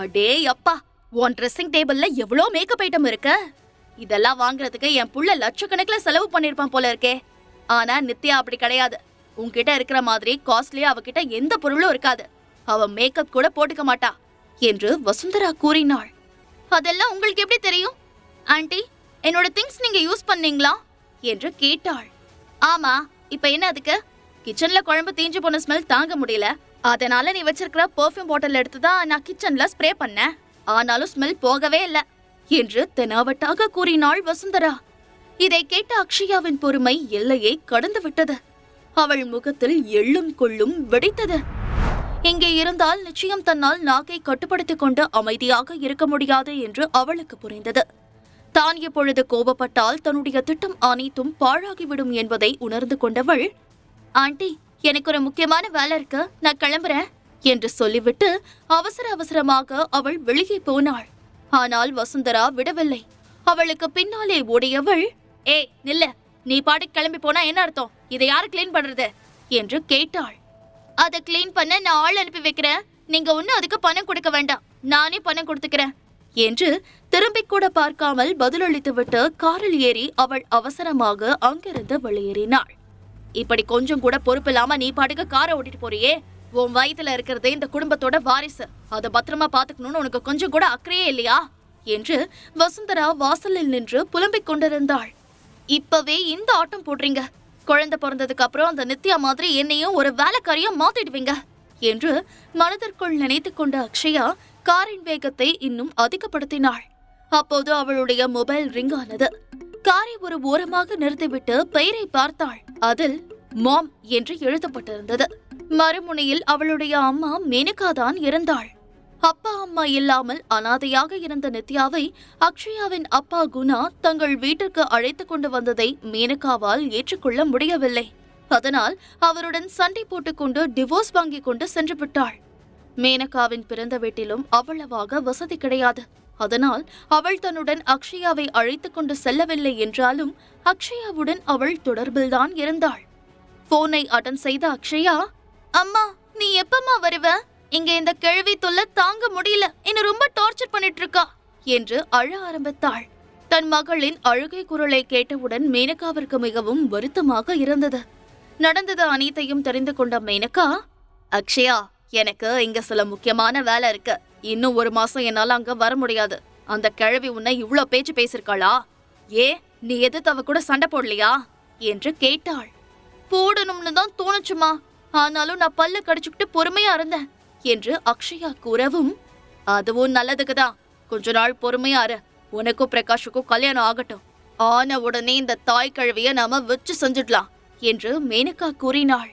அடே அப்பா, உன் ட்ரெஸ்ஸிங் டேபிள்ல எவ்வளோ மேக்கப் ஐட்டம் இருக்கு. இதெல்லாம் வாங்குறதுக்கு என் புள்ள லட்சக்கணக்கில் செலவு பண்ணிருப்பான் போல இருக்கே. ஆனா நித்யா அப்படி கிடையாது. உன்கிட்ட இருக்கிற மாதிரி காஸ்ட்லியா அவகிட்ட எந்த பொருளும் இருக்காது. அவ மேக்கப் கூட போட்டுக்க மாட்டா என்று வசுந்தரா கூறினாள். அதெல்லாம் உங்களுக்கு எப்படி தெரியும் ஆண்டி? என்னோட திங்ஸ் நீங்க யூஸ் பண்ணீங்களா என்று கேட்டாள். ஆமா, இப்ப என்ன அதுக்கு? கிச்சன்ல குழம்பு தீஞ்சு போன ஸ்மெல் தாங்க முடியல. அதனால நீ வச்சிருக்கிற பெர்ஃப்யூம் பாட்டில் எடுத்துதான் நான் கிச்சன்ல ஸ்ப்ரே பண்ணேன். ஆனாலும் ஸ்மெல் போகவே இல்ல என்று தெனாவட்டாக கூறினாள் வசுந்தரா. இதை கேட்ட அக்ஷயாவின் பொறுமை எல்லையை கடந்து விட்டது. அவள் முகத்தில் எள்ளும் கொள்ளும் வெடித்தது. இங்கே இருந்தால் நிச்சயம் தன்னால் நாக்கை கட்டுப்படுத்திக் கொண்டு அமைதியாக இருக்க முடியாது என்று அவளுக்கு புரிந்தது. தான் எப்பொழுது கோபப்பட்டால் தன்னுடைய திட்டம் அனைத்தும் பாழாகிவிடும் என்பதை உணர்ந்து கொண்டவள், ஆண்டி, எனக்கு ஒரு முக்கியமான வேலை இருக்கு, நான் கிளம்புறேன் என்று சொல்லிவிட்டு அவசரமாக அவள் வெளியே போனாள். ஆனால் வசுந்தரா விடவில்லை. அவளுக்கு பின்னாலே ஓடியவள், ஏய் நில்ல, நீ பாட்டுக்கு கிளம்பி போனா என்ன அர்த்தம்? இதை யாரு கிளீன் பண்றது என்று கேட்டாள். அதை கிளீன் பண்ண நான் ஆள் அனுப்பி வைக்கிறேன். நீங்க ஒன்னும் அதுக்கு பணம் கொடுக்க வேண்டாம், நானே பணம் கொடுத்துக்கிறேன் என்று திரும்பி கூட பார்க்காமல் பதிலளித்துவிட்டு காரில் ஏறி அவள் அவசரமாக அங்கிருந்து வெளியேறினாள். இப்படி கொஞ்சம் கூட பொறுப்பில்லாம நீ பாட்டுக்கு காரை ஓட்டிட்டு போறியே. உன் வயித்துல இருக்கிறதே இந்த குடும்பத்தோட வாரிசு. அதை பத்திரமா பாத்துக்கணும்னு உனக்கு கொஞ்சம் கூட அக்கறையே இல்லையா என்று வசுந்தரா வாசலில் நின்று புலம்பிக் கொண்டிருந்தாள். இப்பவே இந்த ஆட்டம் போடுறீங்க, குழந்தை பிறந்ததுக்கு அப்புறம் அந்த நித்யா மாதிரி என்னையும் ஒரு வேலைக்காரியா மாத்திடுவீங்க என்று மனதிற்குள் நினைத்துக் கொண்ட அக்ஷயா காரின் வேகத்தை இன்னும் அதிகப்படுத்தினாள். அப்போது அவளுடைய மொபைல் ரிங் ஆனது. காரை ஒரு ஓரமாக நிறுத்திவிட்டு பெயரை பார்த்தாள். அதில் மாம் என்று எழுதப்பட்டிருந்தது. மறுமுனையில் அவளுடைய அம்மா மேனகாதான் இருந்தாள். அப்பா அம்மா இல்லாமல் அனாதையாக இருந்த நித்யாவை அக்ஷயாவின் அப்பா குணா தங்கள் வீட்டிற்கு அழைத்து கொண்டு வந்ததை மேனகாவால் ஏற்றுக்கொள்ள முடியவில்லை. அதனால் அவருடன் சண்டை போட்டுக்கொண்டு டிவோர்ஸ் வாங்கி கொண்டு சென்று விட்டாள். மேனகாவின் பிறந்த வீட்டிலும் அவ்வளவாக வசதி கிடையாது. அதனால் அவள் தன்னுடன் அக்ஷயாவை அழைத்து கொண்டு செல்லவில்லை என்றாலும் அக்ஷயாவுடன் அவள் தொடர்பில்தான் இருந்தாள். போனை அட்டன் செய்த அக்ஷயா, அம்மா நீ எப்பமா வருவ? இங்க இந்த கிழவி தொல்லை தாங்க முடியல, என்ன ரொம்ப டார்ச்சர் பண்ணிட்டு இருக்கா என்று அழ ஆரம்பித்தாள். தன் மகளின் அழுகை குரலை கேட்டவுடன் மேனகாவிற்கு மிகவும் வருத்தமாக இருந்தது. நடந்தது அனைத்தையும் தெரிந்து கொண்ட மேனகா, அக்ஷயா, எனக்கு இங்க சில முக்கியமான வேலை இருக்கு. இன்னும் 1 மாசம் என்னால அங்க வர முடியாது. அந்த கிழவி உன்னை இவ்ளோ பேச்சு பேசிருக்காளா? ஏ, நீ எதிர்த்து அவ கூட சண்டை போடலையா என்று கேட்டாள். போடணும்னு தான் தோணுச்சுமா, ஆனாலும் நான் பல்ல கடிச்சுக்கிட்டு பொறுமையா இருந்தேன் என்று அக்ஷயா கூறவும், அதுவும் நல்லதுக்குதான், கொஞ்ச நாள் பொறுமையா இரு. உனக்கும் பிரகாஷுக்கும் கல்யாணம் ஆகட்டும். ஆன உடனே இந்த தாய் கழுவிய நாம வச்சு செஞ்சிடலாம் என்று மேனகா கூறினாள்.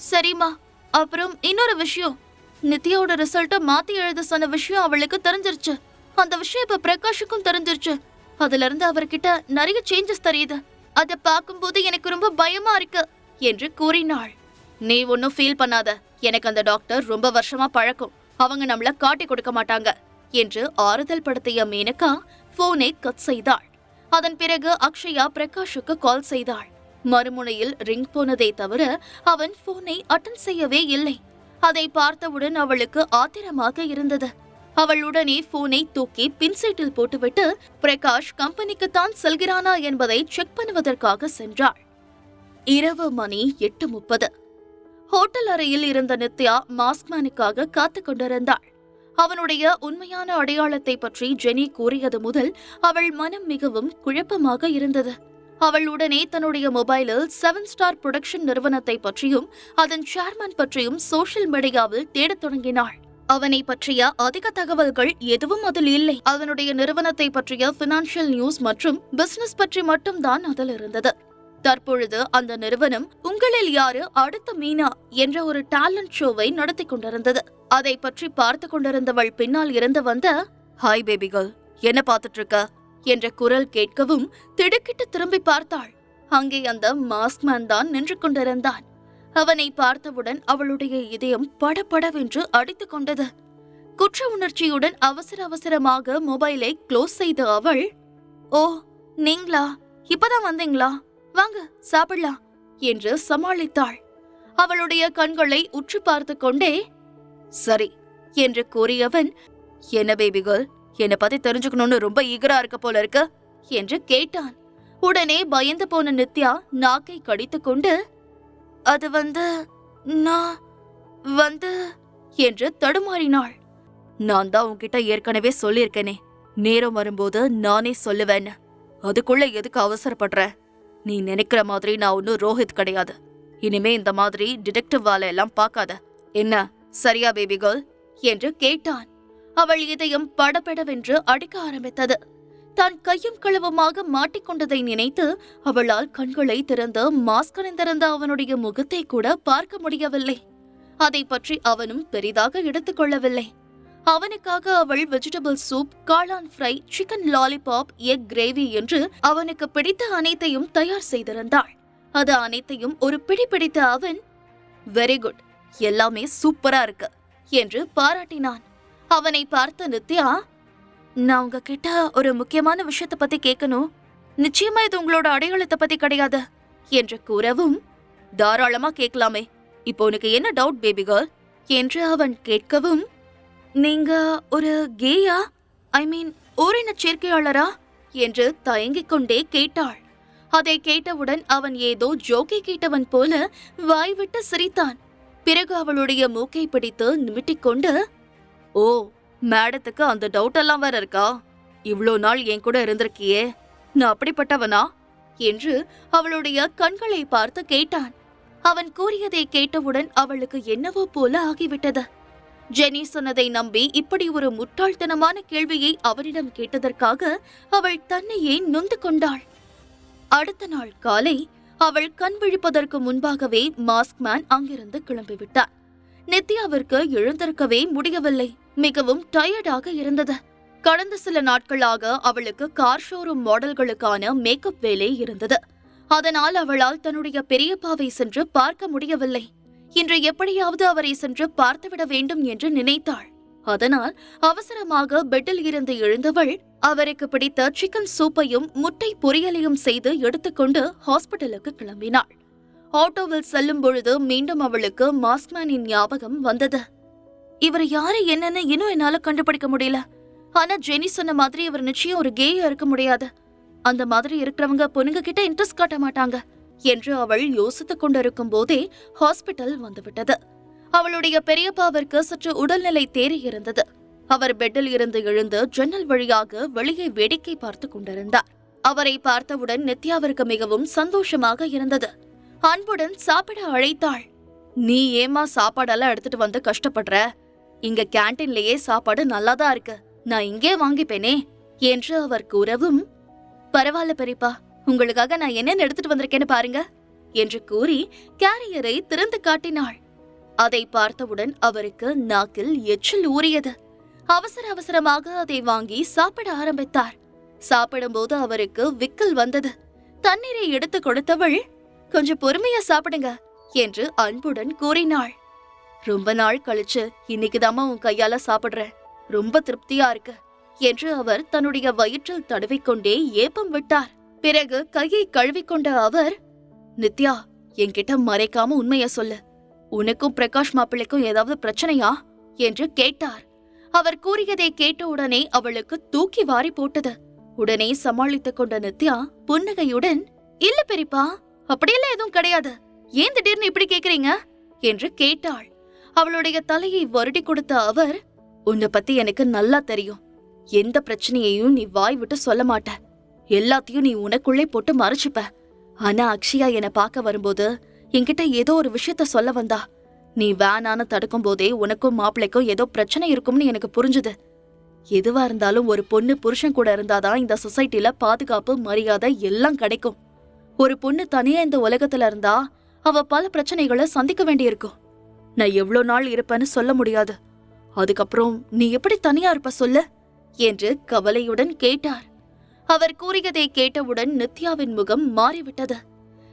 சரிம்மா, அப்புறம் இன்னொரு விஷயம், நித்யாவோட ரிசல்ட்ட மாத்தி எழுத சொன்ன விஷயம் அவளுக்கு தெரிஞ்சிருச்சு. அந்த விஷயம் இப்ப பிரகாஷுக்கும் தெரிஞ்சிருச்சு. அதுல இருந்து அவர்கிட்ட நிறைய சேஞ்சஸ் தெரியுது. அதை பார்க்கும்போது எனக்கு ரொம்ப பயமா இருக்கு என்று கூறினாள். நீ ஒன்னும் ஃபீல் பண்ணாத, எனக்கு அந்த டாக்டர் ரொம்ப வருஷமா பழக்கம், அவங்க நம்மள காட்டி கொடுக்க மாட்டாங்க என்று ஆறுதல் படுத்திய மேனகா போனை கட் செய்தாள். அதன் பிறகு அக்ஷயா பிரகாஷுக்கு கால் செய்தாள். மறுமுனையில் ரிங் போனதை தவிர அவன் போனை அட்டன் செய்யவே இல்லை. அதை பார்த்தவுடன் அவளுக்கு ஆத்திரமாக இருந்தது. அவள் உடனே போனை தூக்கி பின்சீட்டில் போட்டுவிட்டு பிரகாஷ் கம்பெனிக்கு தான் செல்கிறானா என்பதை செக் பண்ணுவதற்காக சென்றாள். இரவு மணி 8:30. ஹோட்டல் அறையில் இருந்த நித்யா மாஸ்க்மேனுக்காக காத்து கொண்டிருந்தாள். அவனுடைய உண்மையான அடையாளத்தை பற்றி ஜெனி கூறியது முதல் அவள் மனம் மிகவும் குழப்பமாக இருந்தது. அவள் உடனே தன்னுடைய மொபைலில் 7 ஸ்டார் புரொடக்ஷன் நிறுவனத்தை பற்றியும் அதன் சேர்மன் பற்றியும் சோஷியல் மீடியாவில் தேடத் தொடங்கினாள். அவனை பற்றிய அதிக தகவல்கள் எதுவும் அதில் இல்லை. அதனுடைய நிறுவனத்தை பற்றிய பினான்சியல் நியூஸ் மற்றும் பிசினஸ் பற்றி மட்டும்தான் அதில் இருந்தது. தற்பொழுது அந்த நிறுவனம் உங்களில் யாரு அடுத்த மீனா என்ற ஒரு டேலண்ட் ஷோவை நடத்தி கொண்டிருந்தது. அதை பற்றி பார்த்து கொண்டிருந்தவள் பின்னால் இருந்து வந்த, ஹாய் பேபி கேர்ள், என்ன பார்த்துட்டு இருக்க என்ற குரல் கேட்கவும் திடுக்கிட்டு திரும்பி பார்த்தாள். அங்கே அந்த மாஸ்க்மேன் தான் நின்று கொண்டிருந்தான். அவனை பார்த்தவுடன் அவளுடைய இதயம் படபடவென்று அடித்துக் கொண்டது. குற்ற உணர்ச்சியுடன் அவசரமாக மொபைலை க்ளோஸ் செய்த அவள், ஓ நீங்களா, இப்பதான் வந்தீங்களா, வாங்க சாப்பிடலாம் என்று சமாளித்தாள். அவளுடைய கண்களை உற்று பார்த்து கொண்டே, சரி என்று கூறியவன், என்ன பேபி கேர்ள், என்னை பத்தி தெரிஞ்சுக்கணும்னு ரொம்ப ஈகரா இருக்க போல இருக்கு என்று கேட்டான். உடனே பயந்து போன நித்யா நாக்கை கடித்துக் கொண்டு, அது நான் என்று தடுமாறினாள். நான் தான் உன்கிட்ட ஏற்கனவே சொல்லியிருக்கேனே, நேரம் வரும்போது நானே சொல்லுவேன்னு. அதுக்குள்ள எதுக்கு அவசரப்படுற? நீ நினைக்கிற மாதிரி நான் ஒன்னும் ரோஹித் கிடையாது. இனிமே இந்த மாதிரி டிடெக்டிவ் வேலை எல்லாம் பார்க்காத. என்ன சரியா பேபி கேர்ள் என்று கேட்டான். அவள் இதயம் படபடவென்று அடிக்க ஆரம்பித்தது. தான் கையும் களவுமாக மாட்டிக்கொண்டதை நினைத்து அவளால் கண்களை திறந்து மாஸ்க் அணிந்திருந்த அவனுடைய முகத்தை கூட பார்க்க முடியவில்லை. அதை பற்றி அவனும் பெரிதாக எடுத்துக்கொள்ளவில்லை. அவனுக்காக அவள் வெஜிடபிள் சூப், காளான் fry, chicken lollipop, egg gravy என்று அவனுக்கு பிடித்த அனைத்தையும் தயார் செய்திருந்தாள். அது அனைத்தையும் ஒரு பிடி பிடித்த அவன், வெரி குட், எல்லாமே சூப்பரா இருக்கு என்று பாராட்டினான். அவனை பார்த்த நித்யா, நான் உங்ககிட்ட ஒரு முக்கியமான விஷயத்தை பத்தி கேட்கணும். நிச்சயமா இது உங்களோட அடையாளத்தை பத்தி கிடையாது என்று கூறவும், தாராளமா கேட்கலாமே, இப்போ உனக்கு என்ன டவுட் பேபி கேர்ள் என்று அவன் கேட்கவும், நீங்க ஒரு கேயா, ஐ மீன் ஓரின சேர்க்கையாளரா என்று தயங்கிக் கொண்டே கேட்டாள். அதை கேட்டவுடன் அவன் ஏதோ ஜோக்கை கேட்டவன் போல வாய்விட்டு சிரித்தான். பிறகு அவளுடைய மூக்கை பிடித்து நிமிட்டிக்கொண்டு, ஓ, மேடத்துக்கு அந்த டவுட் எல்லாம் வேற இருக்கா? இவ்ளோ நாள் என் கூட இருந்திருக்கியே, நான் அப்படிப்பட்டவனா என்று அவளுடைய கண்களை பார்த்து கேட்டான். அவன் கூறியதை கேட்டவுடன் அவளுக்கு என்னவோ போல ஆகிவிட்டது. ஜெனி சொன்னதை நம்பி இப்படி ஒரு முட்டாள்தனமான கேள்வியை அவனிடம் கேட்டதற்காக அவள் தன்னையே நொந்து கொண்டாள். அடுத்த நாள் காலை அவள் கண் விழிப்பதற்கு முன்பாகவே மாஸ்க் மேன் அங்கிருந்து கிளம்பிவிட்டான். நித்யாவிற்கு எழுந்திருக்கவே முடியவில்லை. மிகவும் டயர்டாக இருந்தது. கடந்த சில நாட்களாக அவளுக்கு கார் ஷோரூம் மாடல்களுக்கான மேக்கப் வேலை இருந்தது. அதனால் அவளால் தன்னுடைய பெரியப்பாவை சென்று பார்க்க முடியவில்லை. இன்று எப்படியாவது அவரை சென்று பார்த்துவிட வேண்டும் என்று நினைத்தாள். அதனால் அவசரமாக பெட்டில் இருந்து எழுந்தவள் அவருக்கு பிடித்த சிக்கன் சூப்பையும் முட்டை பொரியலையும் செய்து எடுத்துக்கொண்டு ஹாஸ்பிட்டலுக்கு கிளம்பினாள். ஆட்டோவில் செல்லும் பொழுது மீண்டும் அவளுக்கு மாஸ்க்மேனின் ஞாபகம் வந்தது. இவர் யாரு என்னன்னு இன்னும் என்னால கண்டுபிடிக்க முடியல. ஆனா ஜெனி சொன்ன மாதிரி இவர் நிச்சயம் ஒரு கேயா இருக்க முடியாது. அந்த மாதிரி இருக்கிறவங்க பொண்ணுங்க கிட்ட இன்ட்ரெஸ்ட் காட்ட மாட்டாங்க என்று அவள் யோசித்துக் கொண்டிருக்கும் போதே ஹாஸ்பிட்டல் வந்துவிட்டது. அவளுடைய பெரியப்பாவிற்கு சற்று உடல்நிலை தேறி இருந்தது. அவர் பெட்டில் இருந்து எழுந்து ஜன்னல் வழியாக வெளியே வேடிக்கை பார்த்து கொண்டிருந்தார். அவரை பார்த்தவுடன் நித்யாவிற்கு மிகவும் சந்தோஷமாக இருந்தது. அன்புடன் சாப்பிட அழைத்தாள். நீ ஏமா சாப்பாடெல்லாம் எடுத்துட்டு வந்து கஷ்டப்படுற? இங்க கேண்டீன்லயே சாப்பாடு நல்லாதான் இருக்கு, நான் இங்கே வாங்கிப்பேனே என்று அவர் கூறவும், பரவாயில்ல பெரியப்பா, உங்களுக்காக நான் என்னென்ன எடுத்துட்டு வந்திருக்கேன்னு பாருங்க என்று கூறி கேரியரை திறந்து காட்டினாள். அதை பார்த்தவுடன் அவருக்கு நாக்கில் எச்சில் ஊறியது. அவசர அவசரமாக அதை வாங்கி சாப்பிட ஆரம்பித்தார். சாப்பிடும்போது அவருக்கு விக்கல் வந்தது. தண்ணீரை எடுத்து கொடுத்தவள், கொஞ்சம் பொறுமையா சாப்பிடுங்க என்று அன்புடன் கூறினாள். ரொம்ப நாள் கழிச்சு இன்னைக்குதாம்மா உன் கையால சாப்பிடுறேன், ரொம்ப திருப்தியா இருக்கு என்று அவர் தன்னுடைய வயிற்றில் தடவிக்கொண்டே ஏப்பம் விட்டார். பிறகு கையை கழுவிக்கொண்ட அவர், நித்யா, என்கிட்ட மறைக்காம உண்மைய சொல்லு, உனக்கும் பிரகாஷ் மாப்பிள்ளைக்கும் ஏதாவது பிரச்சனையா என்று கேட்டார். அவர் கூறியதை கேட்டவுடனே அவளுக்கு தூக்கி வாரி போட்டது. உடனே சமாளித்துக் கொண்ட நித்யா புன்னகையுடன், இல்ல பெரியப்பா, அப்படியெல்லாம் எதுவும் கிடையாது, ஏன் திடீர்னு இப்படி கேக்குறீங்க என்று கேட்டாள். அவளுடைய தலையை வருடி கொடுத்த அவர், உன்னை பத்தி எனக்கு நல்லா தெரியும், எந்த பிரச்சனையையும் நீ வாய் விட்டு சொல்ல மாட்ட, எல்லாத்தையும் நீ உனக்குள்ளே போட்டு மறைச்சுப்ப. ஆனா அக்ஷயா என்னை பார்க்க வரும்போது என்கிட்ட ஏதோ ஒரு விஷயத்த சொல்ல வந்தா. நீ வேணான்னு தடுக்கும் போதே உனக்கும் மாப்பிள்ளைக்கும் ஏதோ பிரச்சனை இருக்கும்னு எனக்கு புரிஞ்சுது. எதுவா இருந்தாலும் ஒரு பொண்ணு புருஷன் கூட இருந்தாதான் இந்த சொசைட்டில பாதுகாப்பு, மரியாதை எல்லாம் கிடைக்கும். ஒரு பொண்ணு தனியா இந்த உலகத்துல இருந்தா அவ பல பிரச்சனைகளை சந்திக்க வேண்டியிருக்கும். நான் எவ்வளவு நாள் இருப்பேன்னு சொல்ல முடியாது. அதுக்கப்புறம் நீ எப்படி தனியா இருப்ப சொல்லு என்று கவலையுடன் கேட்டார். அவர் கூறியதை கேட்டவுடன் நித்யாவின் முகம் மாறிவிட்டது.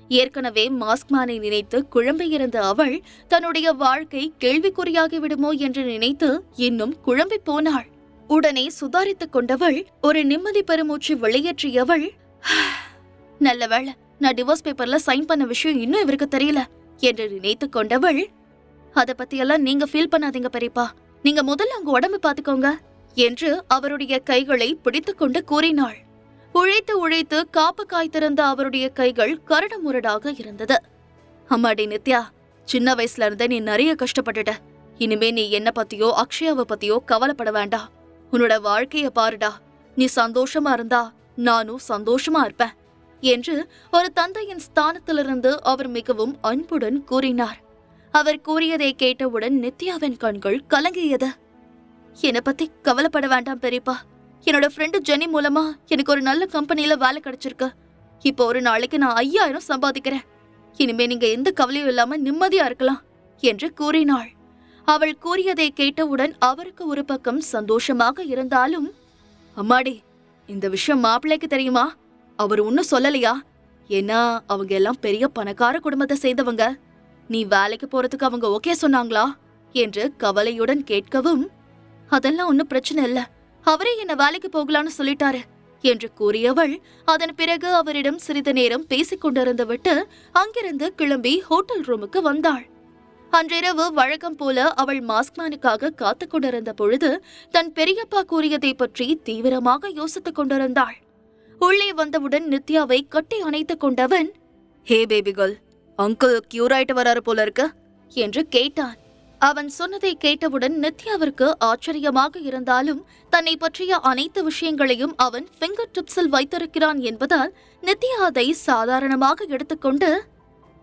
ஏற்கனவே மாஸ்க்மேனை நினைத்து குழம்பியிருந்த அவள் தன்னுடைய வாழ்க்கை கேள்விக்குறியாகிவிடுமோ என்று நினைத்து இன்னும் குழம்பி போனாள். உடனே சுதாரித்துக் கொண்டவள் ஒரு நிம்மதி பெருமூச்சு வெளியேற்றியவள், நல்ல வேளை நான் டிவோர்ஸ் பேப்பர்ல சைன் பண்ண விஷயம் இன்னும் இவருக்கு தெரியல என்று நினைத்துக் கொண்டவள், அத பத்தியெல்லாம் நீங்க ஃபீல் பண்ணாதீங்க பெரியப்பா, நீங்க முதல்ல உங்க உடம்பு பாத்துக்கோங்க என்று அவருடைய கைகளை பிடித்துக்கொண்டு கூறினாள். உழைத்து உழைத்து காப்பு காய்த்திருந்த அவருடைய கைகள் கரடுமுரடாக இருந்தது. அம்மாடி நித்யா, சின்ன வயசுல இருந்தே நீ நிறைய கஷ்டப்பட்டுட்ட. இனிமே நீ என்ன பத்தியோ அக்ஷயாவை பத்தியோ கவலைப்பட வேண்டாம். உன்னோட வாழ்க்கைய பாருடா. நீ சந்தோஷமா இருந்தா நானும் சந்தோஷமா இருப்பேன் என்று ஒரு தந்தையின் ஸ்தானத்திலிருந்து அவர் மிகவும் அன்புடன் கூறினார். அவர் கூறியதை கேட்டவுடன் நித்யாவின் கண்கள் கலங்கியது. என்னை பத்தி கவலைப்பட வேண்டாம் பெரியப்பா. என்னோட ஃப்ரெண்டு ஜெனி மூலமா எனக்கு ஒரு நல்ல கம்பெனில வேலை கிடைச்சிருக்கு. இப்போ ஒரு நாளைக்கு நான் 5000 சம்பாதிக்கிறேன். இனிமே நீங்க எந்த கவலையும் இல்லாம நிம்மதியா இருக்கலாம் என்று கூறினாள். அவள் கூறியதை கேட்டவுடன் அவருக்கு ஒரு பக்கம் சந்தோஷமாக இருந்தாலும், அம்மாடி, இந்த விஷயம் மாப்பிள்ளைக்கு தெரியுமா? அவர் ஒன்னும் சொல்லலையா? ஏன்னா அவங்க எல்லாம் பெரிய பணக்கார குடும்பத்தை சேர்ந்தவங்க. நீ வேலைக்கு போறதுக்கு அவங்க ஓகே சொன்னாங்களா என்று கவலையுடன் கேட்கவும், அதெல்லாம் ஒன்னும் பிரச்சனை இல்ல, அவரே என்ன வேலைக்கு போகலான்னு சொல்லிட்டாரு என்று கூறியவள் அதன் பிறகு அவரிடம் சிறிது நேரம் பேசிக் கொண்டிருந்து விட்டு அங்கிருந்து கிளம்பி ஹோட்டல் ரூமுக்கு வந்தாள். அன்றிரவு வழக்கம் போல அவள் மாஸ்க்மேனுக்காக காத்து கொண்டிருந்த பொழுது தன் பெரியப்பா கூறியதை பற்றி தீவிரமாக யோசித்துக் கொண்டிருந்தாள். உள்ளே வந்தவுடன் நித்யாவை கட்டி அணைத்துக் கொண்டவன், hey baby girl, uncle cure ஆயிட்டு வராரு போல இருக்கு என்று கேட்டான். அவன் சொன்னதை கேட்டவுடன் நித்யாவிற்கு ஆச்சரியமாக இருந்தாலும் தன்னை பற்றிய அனைத்து விஷயங்களையும் அவன் ஃபிங்கர் டிப்ஸில் வைத்திருக்கிறான் என்பதால் நித்யா அதை சாதாரணமாக எடுத்துக்கொண்டு,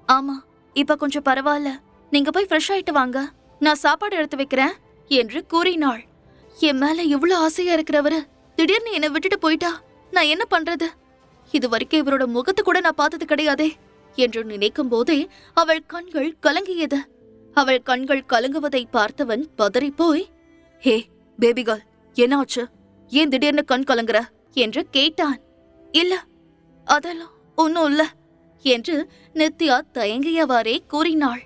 ஆமா, இப்ப கொஞ்சம் பரவாயில்ல, நீங்க போய் ஃப்ரெஷ் ஆயிட்டு வாங்க, நான் சாப்பாடு எடுத்து வைக்கிறேன் என்று கூறினாள். என் மேல இவ்வளவு ஆசையா இருக்கிறவரு திடீர்னு என்னை விட்டுட்டு போயிட்டா நான் என்ன பண்றது? இது வரைக்கும் இவரோட முகத்தை கூட நான் பார்த்தது கிடையாதே என்று நினைக்கும் போதே அவள் கண்கள் கலங்கியது. அவள் கண்கள் கலங்குவதை பார்த்தவன் பதறி போய், ஹே பேபி கேர்ள், என்னாச்சு? ஏன் திடீர்னு கண் கலங்குற என்று கேட்டான். இல்ல, அதெல்லாம் ஒன்னும் இல்ல என்று நித்யா தயங்கியவாறே கூறினாள்.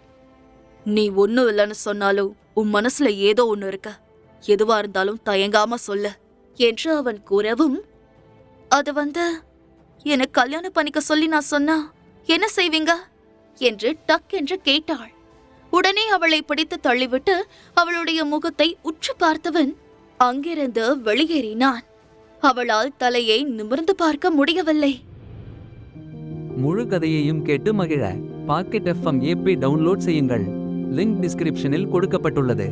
நீ ஒன்னும் இல்லன்னு சொன்னாலும் உன் மனசுல ஏதோ ஒன்னு இருக்க. எதுவா இருந்தாலும் தயங்காம சொல்லு என்று அவன் கூறவும், அது எனக்கு கல்யாணம் பண்ணிக்க சொல்லி நான் சொன்னா என்ன செய்வீங்க என்று டக் என்று கேட்டாள். உடனே அவளை பிடித்து தள்ளிவிட்டு அவளுடைய முகத்தை உற்று பார்த்தவன் அங்கிருந்து வெளியேறினான். அவளால் தலையை நிமிர்ந்து பார்க்க முடியவில்லை. முழு கதையையும் கேட்டு மகிழ பாக்கெட் FM ஆப்பை டவுன்லோட் செய்யுங்கள். லிங்க் டிஸ்கிரிப்ஷனில் கொடுக்கப்பட்டுள்ளது.